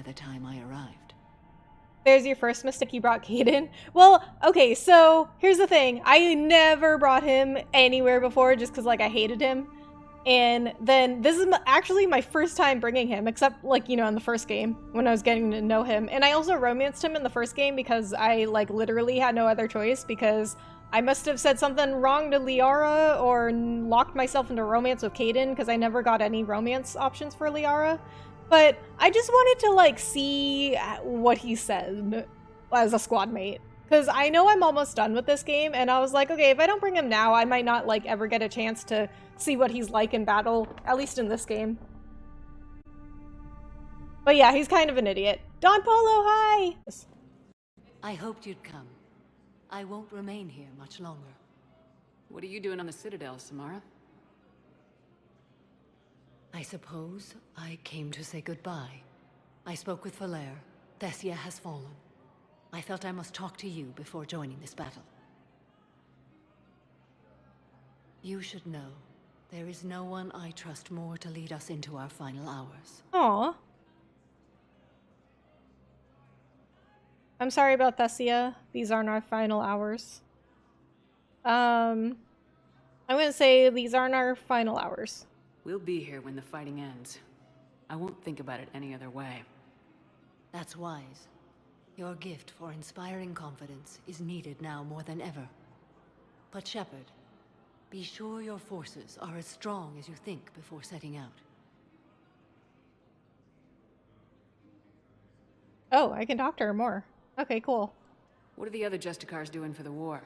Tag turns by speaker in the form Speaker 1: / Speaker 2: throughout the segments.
Speaker 1: by the time I arrived.
Speaker 2: There's your first mistake, you brought Caden. Well, okay, so here's the thing. I never brought him anywhere before just because, like, I hated him. And then this is actually my first time bringing him, except, like, you know, in the first game when I was getting to know him. And I also romanced him in the first game because I, like, literally had no other choice because I must have said something wrong to Liara or locked myself into romance with Caden because I never got any romance options for Liara. But I just wanted to, like, see what he said as a squad mate. Because I know I'm almost done with this game, and I was like, okay, if I don't bring him now, I might not, like, ever get a chance to see what he's like in battle, at least in this game. But yeah, he's kind of an idiot. Don Polo, hi!
Speaker 1: I hoped you'd come. I won't remain here much longer.
Speaker 3: What are you doing on the Citadel, Samara?
Speaker 1: I suppose I came to say goodbye. I spoke with Valere. Thessia has fallen. I felt I must talk to you before joining this battle. You should know, there is no one I trust more to lead us into our final hours.
Speaker 2: Aww. I'm sorry about Thessia. These aren't our final hours. I'm gonna say these aren't our final hours.
Speaker 3: We'll be here when the fighting ends. I won't think about it any other way.
Speaker 1: That's wise. Your gift for inspiring confidence is needed now more than ever. But Shepard, be sure your forces are as strong as you think before setting out.
Speaker 2: Oh, I can talk to her more. Okay, cool.
Speaker 3: What are the other Justicars doing for the war?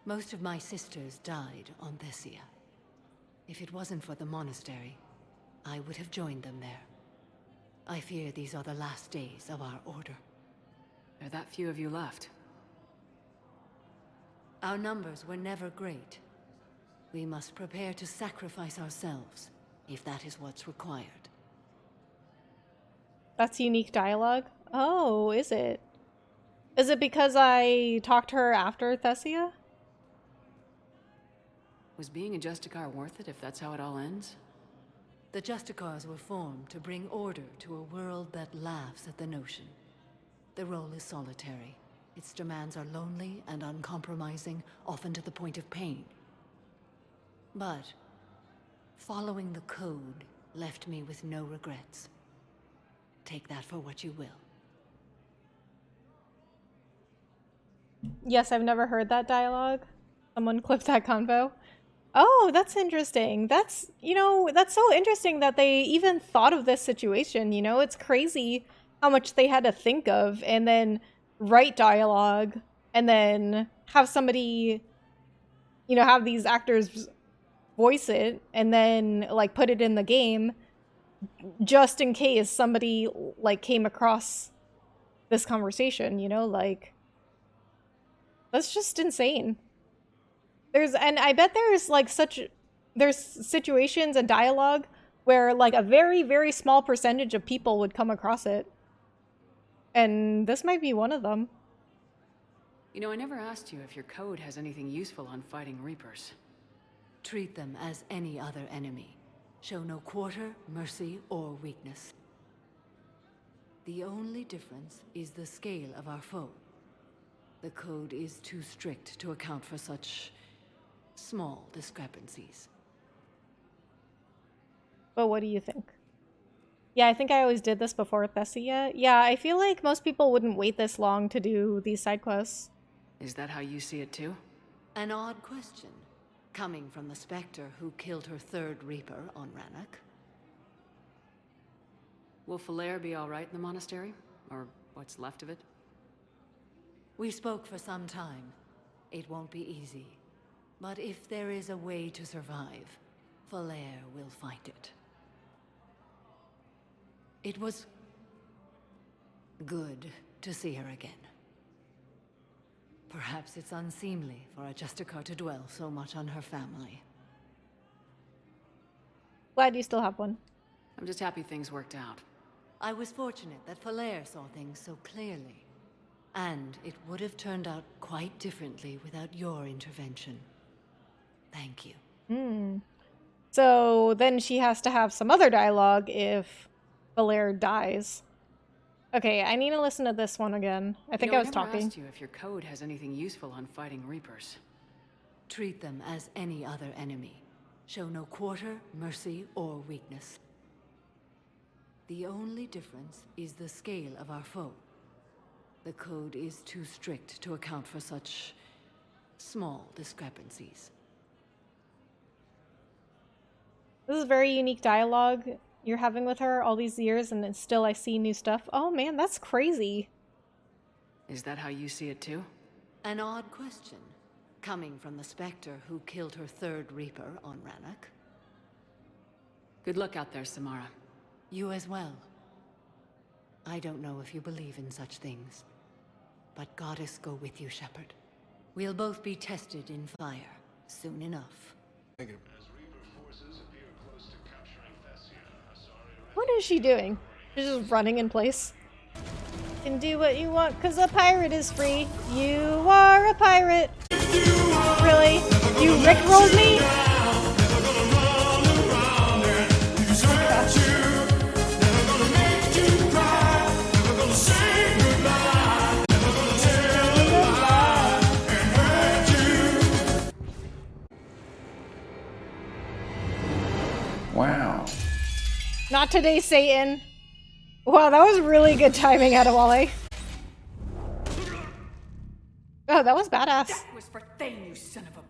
Speaker 1: Most of my sisters died on Thessia. If it wasn't for the monastery, I would have joined them there. I fear these are the last days of our order.
Speaker 3: There are that few of you left.
Speaker 1: Our numbers were never great. We must prepare to sacrifice ourselves, if that is what's required.
Speaker 2: That's unique dialogue? Oh, is it? Is it because I talked to her after Thessia?
Speaker 3: Was being a Justicar worth it if that's how it all ends?
Speaker 1: The Justicars were formed to bring order to a world that laughs at the notion. The role is solitary. Its demands are lonely and uncompromising, often to the point of pain. But following the code left me with no regrets. Take that for what you will.
Speaker 2: Yes, I've never heard that dialogue. Someone clipped that convo. Oh, that's interesting. That's, you know, that's so interesting that they even thought of this situation, you know? It's crazy how much they had to think of and then write dialogue and then have somebody, you know, have these actors voice it and then, like, put it in the game just in case somebody, like, came across this conversation, you know? Like, that's just insane. And I bet there's, like, there's situations and dialogue where, like, a very, very small percentage of people would come across it. And this might be one of them.
Speaker 3: You know, I never asked you if your code has anything useful on fighting Reapers.
Speaker 1: Treat them as any other enemy. Show no quarter, mercy, or weakness. The only difference is the scale of our foe. The code is too strict to account for such small discrepancies.
Speaker 2: But what do you think? Yeah, I think I always did this before Thessia. Yeah, I feel like most people wouldn't wait this long to do these side quests.
Speaker 3: Is that how you see it too?
Speaker 1: An odd question, coming from the Spectre who killed her third Reaper on Rannoch.
Speaker 3: Will Valere be alright in the monastery? Or what's left of it?
Speaker 1: We spoke for some time. It won't be easy. But if there is a way to survive, Valere will find it. It was good to see her again. Perhaps it's unseemly for a Justicar to dwell so much on her family.
Speaker 2: Glad you still have one.
Speaker 3: I'm just happy things worked out.
Speaker 1: I was fortunate that Valere saw things so clearly. And it would have turned out quite differently without your intervention. Thank you.
Speaker 2: So then she has to have some other dialogue if Belair dies. Okay, I need to listen to this one again. I think I was
Speaker 3: never
Speaker 2: talking.
Speaker 3: asked you if your code has anything useful on fighting Reapers.
Speaker 1: Treat them as any other enemy. Show no quarter, mercy, or weakness. The only difference is the scale of our foe. The code is too strict to account for such small discrepancies.
Speaker 2: This is very unique dialogue you're having with her all these years, and then still I see new stuff. Oh man, that's crazy.
Speaker 3: Is that how you see it too?
Speaker 1: An odd question, coming from the Spectre who killed her third Reaper on Rannoch.
Speaker 3: Good luck out there, Samara.
Speaker 1: You as well. I don't know if you believe in such things, but Goddess go with you, Shepard. We'll both be tested in fire soon enough.
Speaker 4: Thank you.
Speaker 2: What is she doing? She's just running in place. Can do what you want, cause a pirate is free. You are a pirate. Really? You rickrolled me?
Speaker 4: Wow.
Speaker 2: Not today, Satan. Wow, that was really good timing, Adewale. Oh, that was badass.
Speaker 3: That was for Thane, you son of a